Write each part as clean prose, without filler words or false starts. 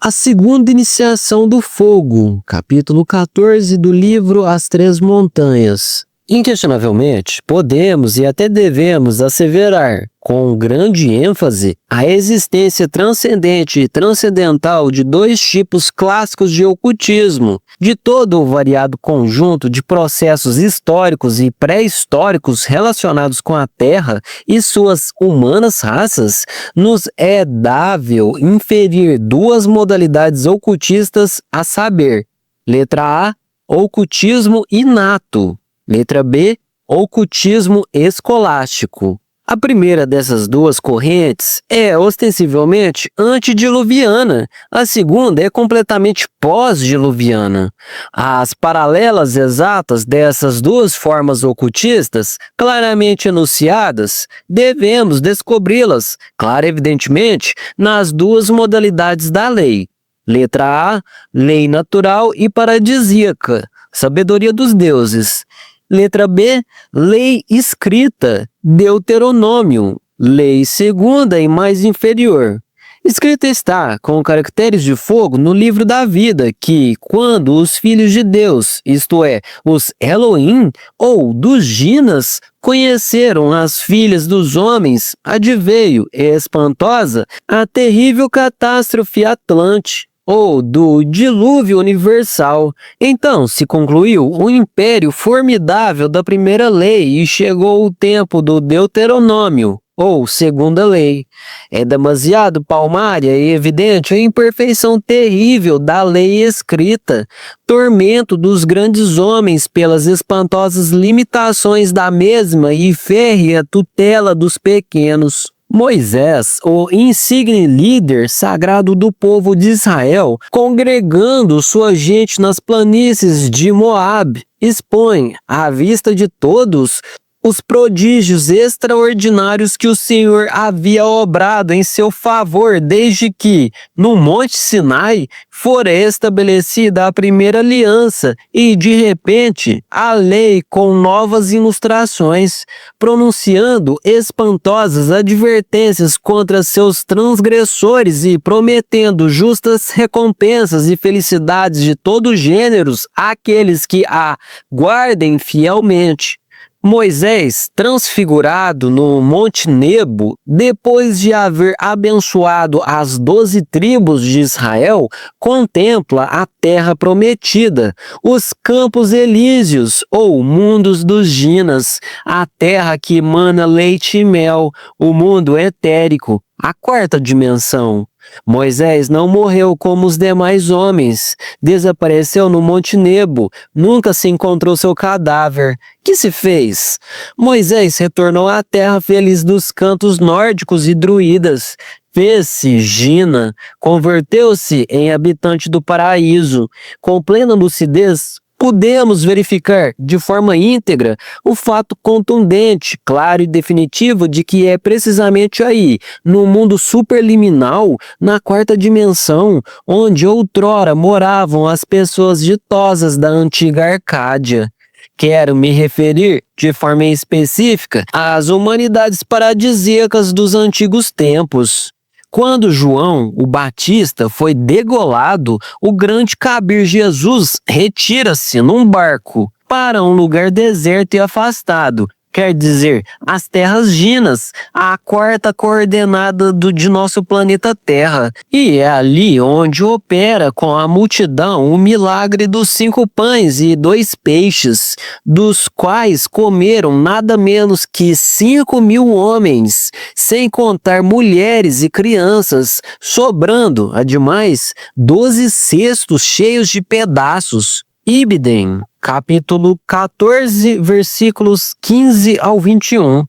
A segunda iniciação do fogo, capítulo 14 do livro As Três Montanhas. Inquestionavelmente, podemos e até devemos asseverar, com grande ênfase, a existência transcendente e transcendental de dois tipos clássicos de ocultismo, de todo o variado conjunto de processos históricos e pré-históricos relacionados com a Terra e suas humanas raças, nos é dável inferir duas modalidades ocultistas, a saber, letra A, ocultismo inato. Letra B, ocultismo escolástico. A primeira dessas duas correntes é ostensivelmente antediluviana, a segunda é completamente pós-diluviana. As paralelas exatas dessas duas formas ocultistas, claramente enunciadas, devemos descobri-las, claro evidentemente, nas duas modalidades da lei. Letra A, lei natural e paradisíaca, sabedoria dos deuses. Letra B, lei escrita, Deuteronômio, lei segunda e mais inferior. Escrita está, com caracteres de fogo, no livro da vida, que, quando os filhos de Deus, isto é, os Elohim, ou dos Ginas, conheceram as filhas dos homens, adveio, espantosa, a terrível catástrofe Atlante, ou do dilúvio universal. Então se concluiu o império formidável da primeira lei e chegou o tempo do Deuteronômio, ou segunda lei. É demasiado palmária e evidente a imperfeição terrível da lei escrita, tormento dos grandes homens pelas espantosas limitações da mesma e férrea tutela dos pequenos. Moisés, o insigne líder sagrado do povo de Israel, congregando sua gente nas planícies de Moabe, expõe, à vista de todos, os prodígios extraordinários que o Senhor havia obrado em seu favor desde que, no Monte Sinai, fora estabelecida a primeira aliança e, de repente, a lei com novas ilustrações, pronunciando espantosas advertências contra seus transgressores e prometendo justas recompensas e felicidades de todos os gêneros àqueles que a guardem fielmente. Moisés, transfigurado no Monte Nebo, depois de haver abençoado as 12 tribos de Israel, contempla a terra prometida, os campos elíseos ou mundos dos Ginas, a terra que emana leite e mel, o mundo etérico, a quarta dimensão. Moisés não morreu como os demais homens, desapareceu no Monte Nebo, nunca se encontrou seu cadáver. Que se fez? Moisés retornou à terra feliz dos cantos nórdicos e druidas, fez-se Gina, converteu-se em habitante do paraíso, com plena lucidez. Podemos verificar, de forma íntegra, o fato contundente, claro e definitivo de que é precisamente aí, no mundo superliminal, na quarta dimensão, onde outrora moravam as pessoas ditosas da antiga Arcádia. Quero me referir, de forma específica, às humanidades paradisíacas dos antigos tempos. Quando João, o Batista, foi degolado, o grande Cabir Jesus retira-se num barco para um lugar deserto e afastado, quer dizer, as terras Ginas, a quarta coordenada de nosso planeta Terra. E é ali onde opera com a multidão o milagre dos 5 pães e 2 peixes, dos quais comeram nada menos que 5.000 homens, sem contar mulheres e crianças, sobrando, ademais, 12 cestos cheios de pedaços. Ibidem, capítulo 14, versículos 15 ao 21.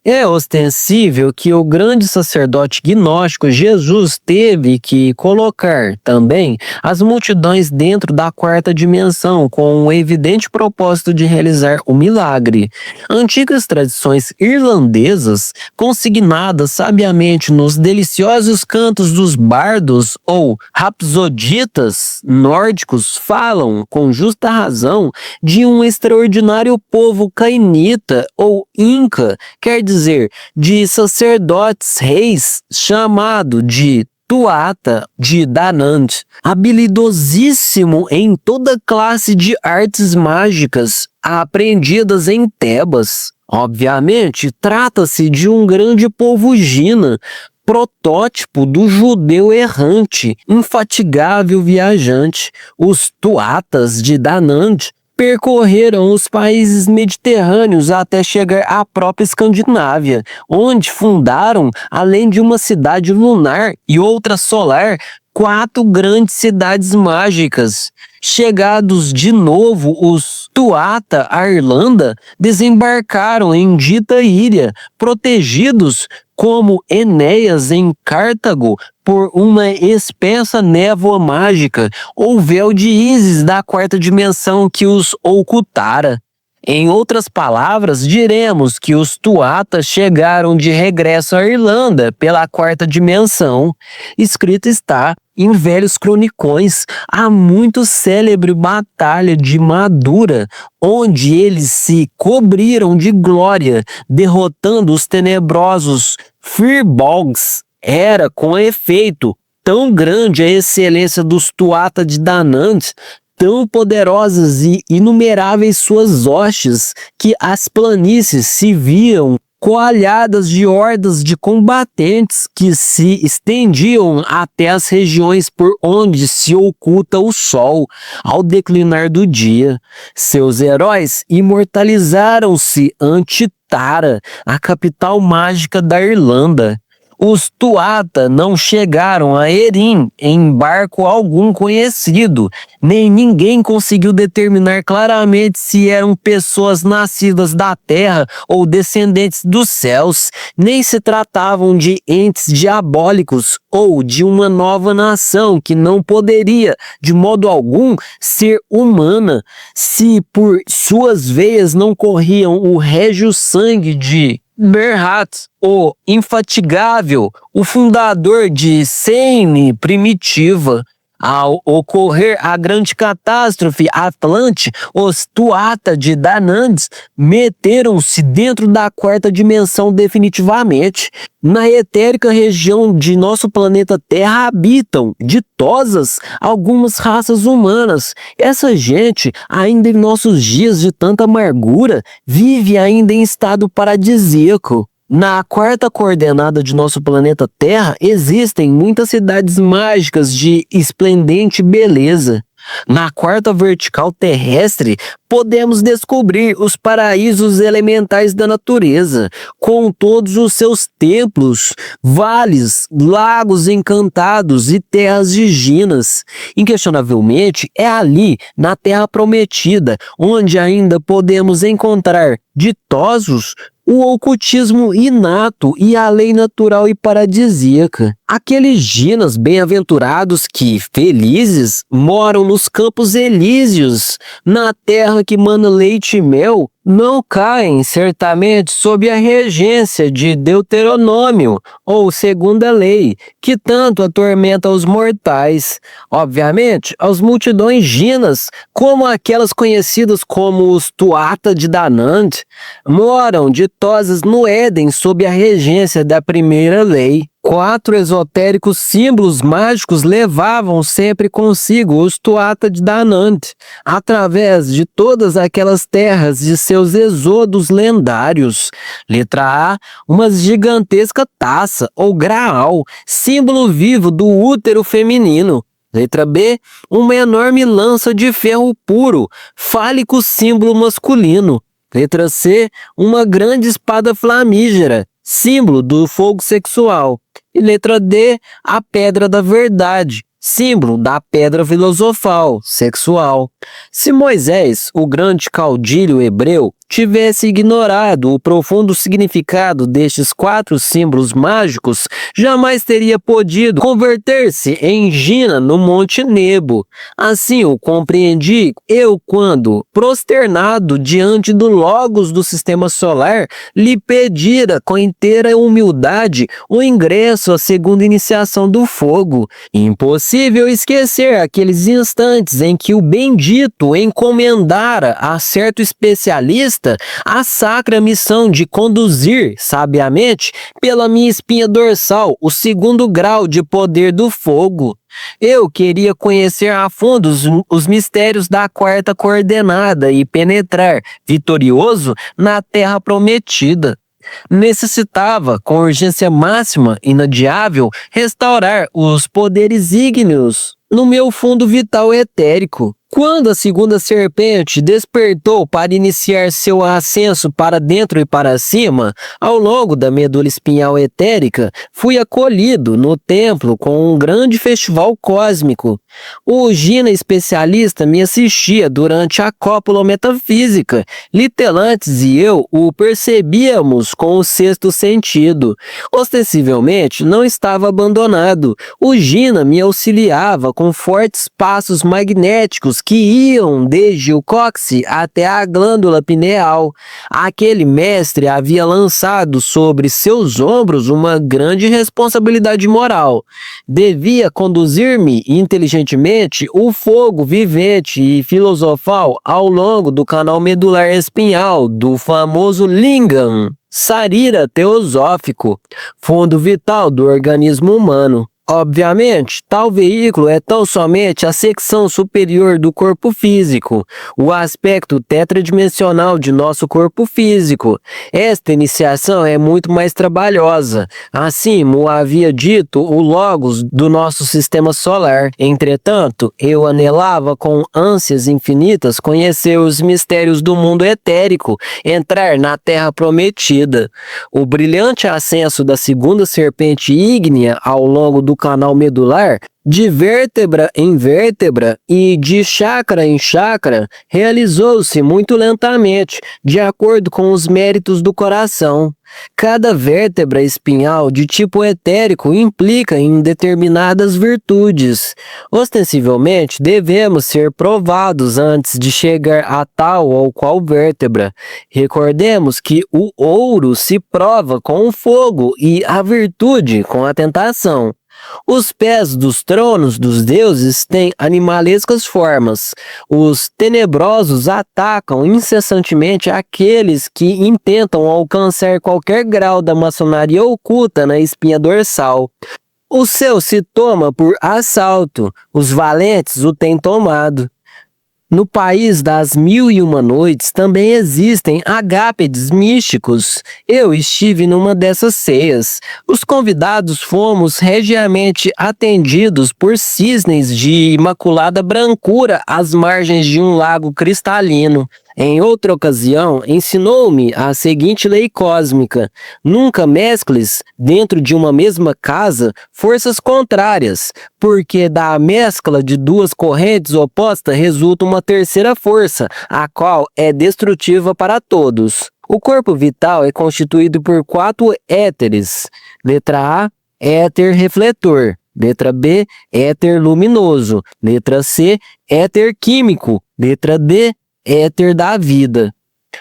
É ostensível que o grande sacerdote gnóstico Jesus teve que colocar também as multidões dentro da quarta dimensão com o evidente propósito de realizar o milagre. Antigas tradições irlandesas, consignadas sabiamente nos deliciosos cantos dos bardos ou rapsoditas nórdicos, falam, com justa razão, de um extraordinário povo cainita ou inca, quer dizer, de sacerdotes reis, chamado de Tuata de Danann, habilidosíssimo em toda classe de artes mágicas aprendidas em Tebas. Obviamente, trata-se de um grande povo Gina, protótipo do judeu errante, infatigável viajante. Os Tuatas de Danann percorreram os países mediterrâneos até chegar à própria Escandinávia, onde fundaram, além de uma cidade lunar e outra solar, 4 grandes cidades mágicas. Chegados de novo, os Tuata à Irlanda desembarcaram em dita ilha, protegidos como Enéas em Cartago por uma espessa névoa mágica ou véu de Ísis da 4ª dimensão que os ocultara. Em outras palavras, diremos que os Tuatas chegaram de regresso à Irlanda pela 4ª dimensão. Escrito está em velhos cronicões a muito célebre batalha de Madura, onde eles se cobriram de glória, derrotando os tenebrosos Firbolgs. Era, com efeito, tão grande a excelência dos Tuata de Danann, tão poderosas e inumeráveis suas hostes, que as planícies se viam coalhadas de hordas de combatentes que se estendiam até as regiões por onde se oculta o sol ao declinar do dia. Seus heróis imortalizaram-se ante Tara, a capital mágica da Irlanda. Os Tuata não chegaram a Erin em barco algum conhecido, nem ninguém conseguiu determinar claramente se eram pessoas nascidas da terra ou descendentes dos céus, nem se tratavam de entes diabólicos ou de uma nova nação que não poderia, de modo algum, ser humana, se por suas veias não corriam o régio sangue de Berhat, o infatigável, o fundador de Seine primitiva. Ao ocorrer a grande catástrofe Atlante, os Tuata de Danann meteram-se dentro da 4ª dimensão definitivamente. Na etérica região de nosso planeta Terra habitam, ditosas, algumas raças humanas. Essa gente, ainda em nossos dias de tanta amargura, vive ainda em estado paradisíaco. Na 4ª coordenada de nosso planeta Terra existem muitas cidades mágicas de esplendente beleza. Na 4ª vertical terrestre, podemos descobrir os paraísos elementais da natureza, com todos os seus templos, vales, lagos encantados e terras de ginas. Inquestionavelmente, é ali, na Terra Prometida, onde ainda podemos encontrar ditosos o ocultismo inato e a lei natural e paradisíaca. Aqueles ginas bem-aventurados que, felizes, moram nos campos elíseos, na terra que mana leite e mel, não caem, certamente, sob a regência de Deuteronômio, ou segunda lei, que tanto atormenta os mortais. Obviamente, as multidões ginas, como aquelas conhecidas como os Tuata de Danann, moram ditosas no Éden sob a regência da primeira lei. 4 esotéricos símbolos mágicos levavam sempre consigo os Tuata de Danann, através de todas aquelas terras de seus exodos lendários. Letra A, uma gigantesca taça ou graal, símbolo vivo do útero feminino. Letra B, uma enorme lança de ferro puro, fálico símbolo masculino. Letra C, uma grande espada flamígera, símbolo do fogo sexual. E letra D, a pedra da verdade, símbolo da pedra filosofal, sexual. Se Moisés, o grande caudilho hebreu, tivesse ignorado o profundo significado destes 4 símbolos mágicos, jamais teria podido converter-se em Gina no Monte Nebo. Assim o compreendi eu quando, prosternado diante do Logos do Sistema Solar, lhe pedira com inteira humildade o ingresso à segunda iniciação do fogo. Impossível esquecer aqueles instantes em que o bendito encomendara a certo especialista esta a sacra missão de conduzir, sabiamente, pela minha espinha dorsal, o segundo grau de poder do fogo. Eu queria conhecer a fundo os mistérios da quarta coordenada e penetrar, vitorioso, na terra prometida. Necessitava, com urgência máxima, inadiável, restaurar os poderes ígneos no meu fundo vital etérico. Quando a segunda serpente despertou para iniciar seu ascenso para dentro e para cima, ao longo da medula espinhal etérica, fui acolhido no templo com um grande festival cósmico. O Gina especialista me assistia durante a cópula metafísica. Litelantes e eu o percebíamos com o sexto sentido. Ostensivamente, não estava abandonado. O Gina me auxiliava com fortes passos magnéticos que iam desde o cóccix até a glândula pineal. Aquele mestre havia lançado sobre seus ombros uma grande responsabilidade moral. Devia conduzir-me inteligentemente o fogo vivente e filosofal ao longo do canal medular espinhal do famoso lingam, sarira teosófico, fundo vital do organismo humano. Obviamente, tal veículo é tão somente a secção superior do corpo físico, o aspecto tetradimensional de nosso corpo físico. Esta iniciação é muito mais trabalhosa. Assim o havia dito o Logos do nosso sistema solar. Entretanto, eu anelava com ânsias infinitas conhecer os mistérios do mundo etérico, entrar na terra prometida. O brilhante ascenso da segunda serpente ígnea ao longo do canal medular, de vértebra em vértebra e de chakra em chakra, realizou-se muito lentamente, de acordo com os méritos do coração. Cada vértebra espinhal de tipo etérico implica em determinadas virtudes. Ostensivelmente, devemos ser provados antes de chegar a tal ou qual vértebra. Recordemos que o ouro se prova com o fogo e a virtude com a tentação. Os pés dos tronos dos deuses têm animalescas formas. Os tenebrosos atacam incessantemente aqueles que intentam alcançar qualquer grau da maçonaria oculta na espinha dorsal. O céu se toma por assalto, os valentes o têm tomado. No país das 1001 noites também existem agápedes místicos. Eu estive numa dessas ceias. Os convidados fomos regiamente atendidos por cisnes de imaculada brancura às margens de um lago cristalino. Em outra ocasião, ensinou-me a seguinte lei cósmica: nunca mescles, dentro de uma mesma casa, forças contrárias, porque da mescla de duas correntes opostas resulta uma terceira força, a qual é destrutiva para todos. O corpo vital é constituído por 4 éteres. Letra A, éter refletor. Letra B, éter luminoso. Letra C, éter químico. Letra D, éter da vida.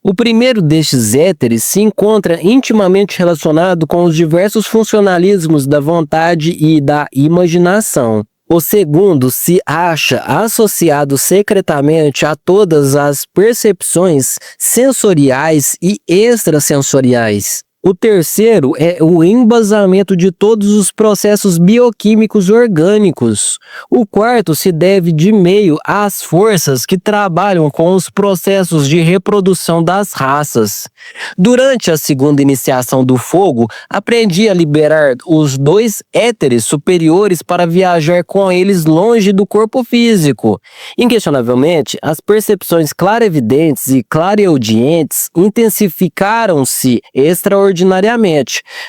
O primeiro destes éteres se encontra intimamente relacionado com os diversos funcionalismos da vontade e da imaginação. O segundo se acha associado secretamente a todas as percepções sensoriais e extrasensoriais. O terceiro é o embasamento de todos os processos bioquímicos orgânicos. O quarto se deve de meio às forças que trabalham com os processos de reprodução das raças. Durante a segunda iniciação do fogo, aprendi a liberar os 2 éteres superiores para viajar com eles longe do corpo físico. Inquestionavelmente, as percepções clarevidentes e clareaudientes intensificaram-se extraordinariamente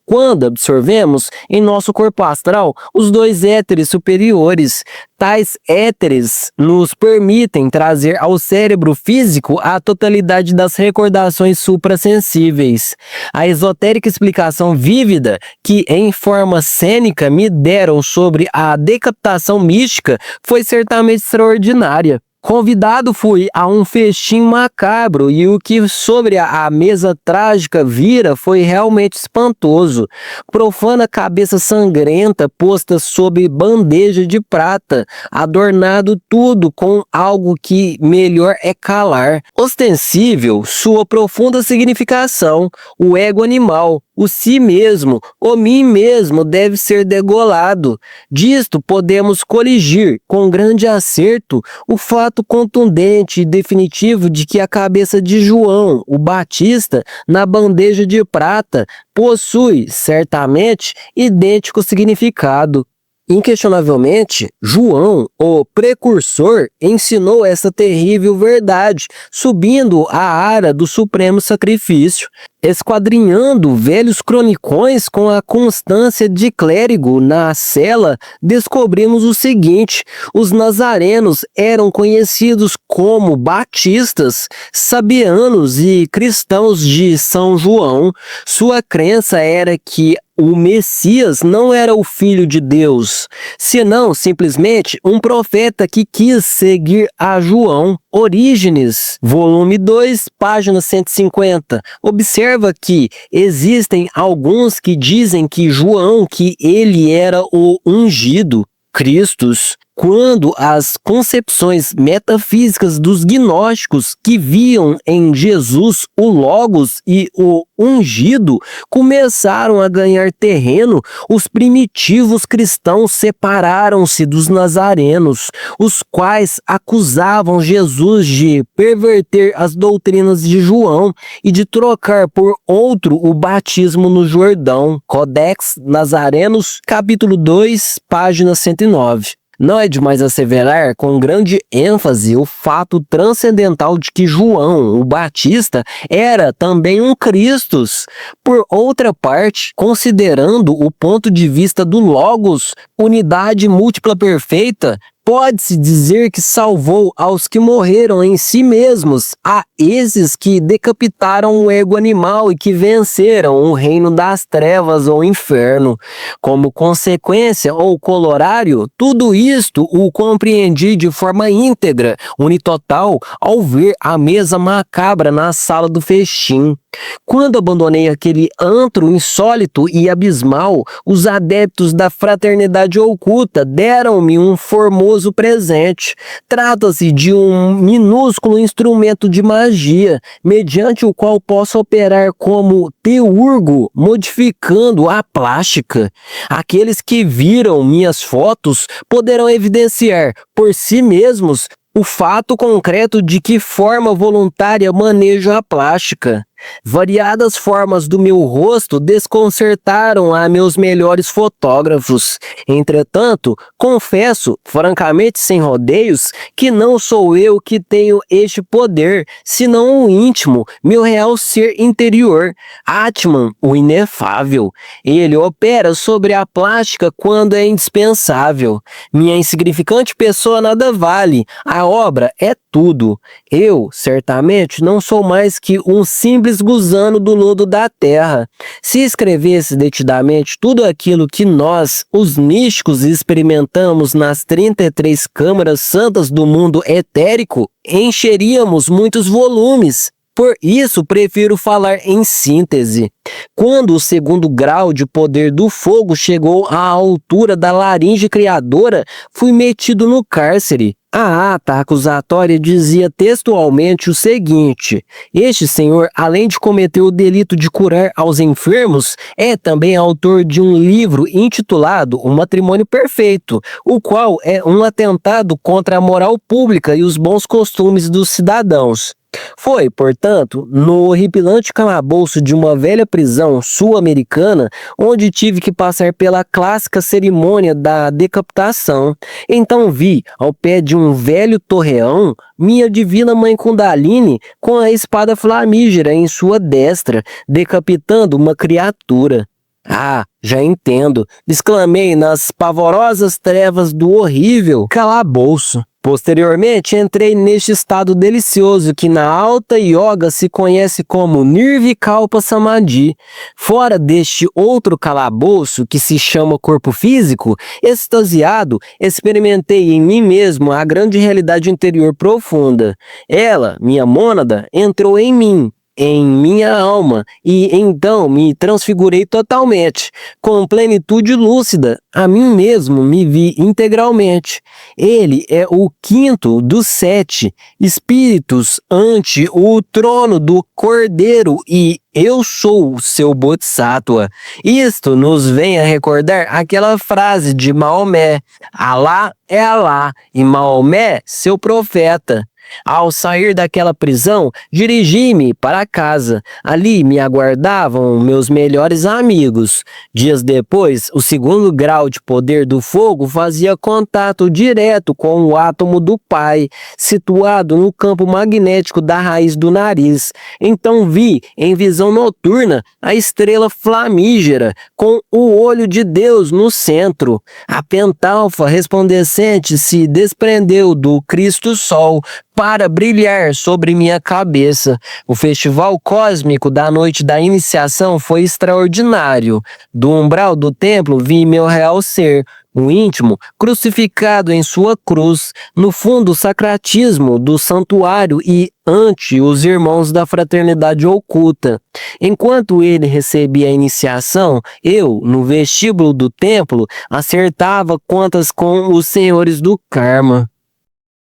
quando absorvemos em nosso corpo astral os 2 éteres superiores. Tais éteres nos permitem trazer ao cérebro físico a totalidade das recordações suprassensíveis. A esotérica explicação vívida que, em forma cênica, me deram sobre a decapitação mística foi certamente extraordinária. Convidado fui a um festim macabro e o que sobre a mesa trágica vira foi realmente espantoso. Profana cabeça sangrenta posta sob bandeja de prata, adornado tudo com algo que melhor é calar. Ostensível, sua profunda significação, o ego animal, o si mesmo, o mim mesmo deve ser degolado. Disto podemos coligir, com grande acerto, o fato contundente e definitivo de que a cabeça de João, o Batista, na bandeja de prata, possui, certamente, idêntico significado. Inquestionavelmente, João, o precursor, ensinou essa terrível verdade, subindo à ara do supremo sacrifício. Esquadrinhando velhos cronicões com a constância de clérigo na cela, descobrimos o seguinte: os nazarenos eram conhecidos como batistas, sabianos e cristãos de São João. Sua crença era que o Messias não era o Filho de Deus, senão simplesmente um profeta que quis seguir a João. Orígenes, volume 2, página 150. Observa que existem alguns que dizem que João, que ele era o ungido, Cristos, quando as concepções metafísicas dos gnósticos que viam em Jesus o Logos e o ungido começaram a ganhar terreno, os primitivos cristãos separaram-se dos nazarenos, os quais acusavam Jesus de perverter as doutrinas de João e de trocar por outro o batismo no Jordão. Codex Nazarenos, capítulo 2, página 109. Não é demais asseverar com grande ênfase o fato transcendental de que João, o Batista, era também um Cristos. Por outra parte, considerando o ponto de vista do Logos, unidade múltipla perfeita, pode-se dizer que salvou aos que morreram em si mesmos, a esses que decapitaram o ego animal e que venceram o reino das trevas ou inferno. Como consequência ou colorário, tudo isto o compreendi de forma íntegra, unitotal, ao ver a mesa macabra na sala do festim. Quando abandonei aquele antro insólito e abismal, os adeptos da fraternidade oculta deram-me um formoso presente. Trata-se de um minúsculo instrumento de magia, mediante o qual posso operar como teurgo, modificando a plástica. Aqueles que viram minhas fotos poderão evidenciar por si mesmos o fato concreto de que forma voluntária manejo a plástica. Variadas formas do meu rosto desconcertaram a meus melhores fotógrafos. Entretanto, confesso, francamente sem rodeios, que não sou eu que tenho este poder, senão o íntimo, meu real ser interior, Atman, o inefável. Ele opera sobre a plástica quando é indispensável. Minha insignificante pessoa nada vale, a obra é tudo. Eu, certamente, não sou mais que um simples gusano do lodo da terra. Se escrevesse detidamente tudo aquilo que nós, os místicos, experimentamos nas 33 câmaras santas do mundo etérico, encheríamos muitos volumes. Por isso, prefiro falar em síntese. Quando o segundo grau de poder do fogo chegou à altura da laringe criadora, fui metido no cárcere. A ata acusatória dizia textualmente o seguinte: este senhor, além de cometer o delito de curar aos enfermos, é também autor de um livro intitulado O Matrimônio Perfeito, o qual é um atentado contra a moral pública e os bons costumes dos cidadãos. Foi, portanto, no horripilante calabouço de uma velha prisão sul-americana onde tive que passar pela clássica cerimônia da decapitação. Então vi, ao pé de um velho torreão, minha divina mãe Kundalini com a espada flamígera em sua destra, decapitando uma criatura. Ah, já entendo, exclamei nas pavorosas trevas do horrível calabouço. Posteriormente, entrei neste estado delicioso que na Alta Yoga se conhece como Nirvikalpa Samadhi. Fora deste outro calabouço que se chama corpo físico, extasiado, experimentei em mim mesmo a grande realidade interior profunda. Ela, minha mônada, entrou em mim, em minha alma, e então me transfigurei totalmente. Com plenitude lúcida, a mim mesmo me vi integralmente. Ele é o quinto dos 7 espíritos ante o trono do Cordeiro e eu sou o seu Bodhisattva. Isto nos vem a recordar aquela frase de Maomé: Alá é Alá e Maomé seu profeta. Ao sair daquela prisão, dirigi-me para casa. Ali me aguardavam meus melhores amigos. Dias depois, o segundo grau de poder do fogo fazia contato direto com o átomo do Pai, situado no campo magnético da raiz do nariz. Então vi, em visão noturna, a estrela flamígera, com o olho de Deus no centro. A pentalfa resplandecente se desprendeu do Cristo Sol para brilhar sobre minha cabeça. O festival cósmico da noite da iniciação foi extraordinário. Do umbral do templo vi meu real ser, o íntimo, crucificado em sua cruz, no fundo sacratismo do santuário e ante os irmãos da fraternidade oculta. Enquanto ele recebia a iniciação, eu, no vestíbulo do templo, acertava contas com os senhores do karma.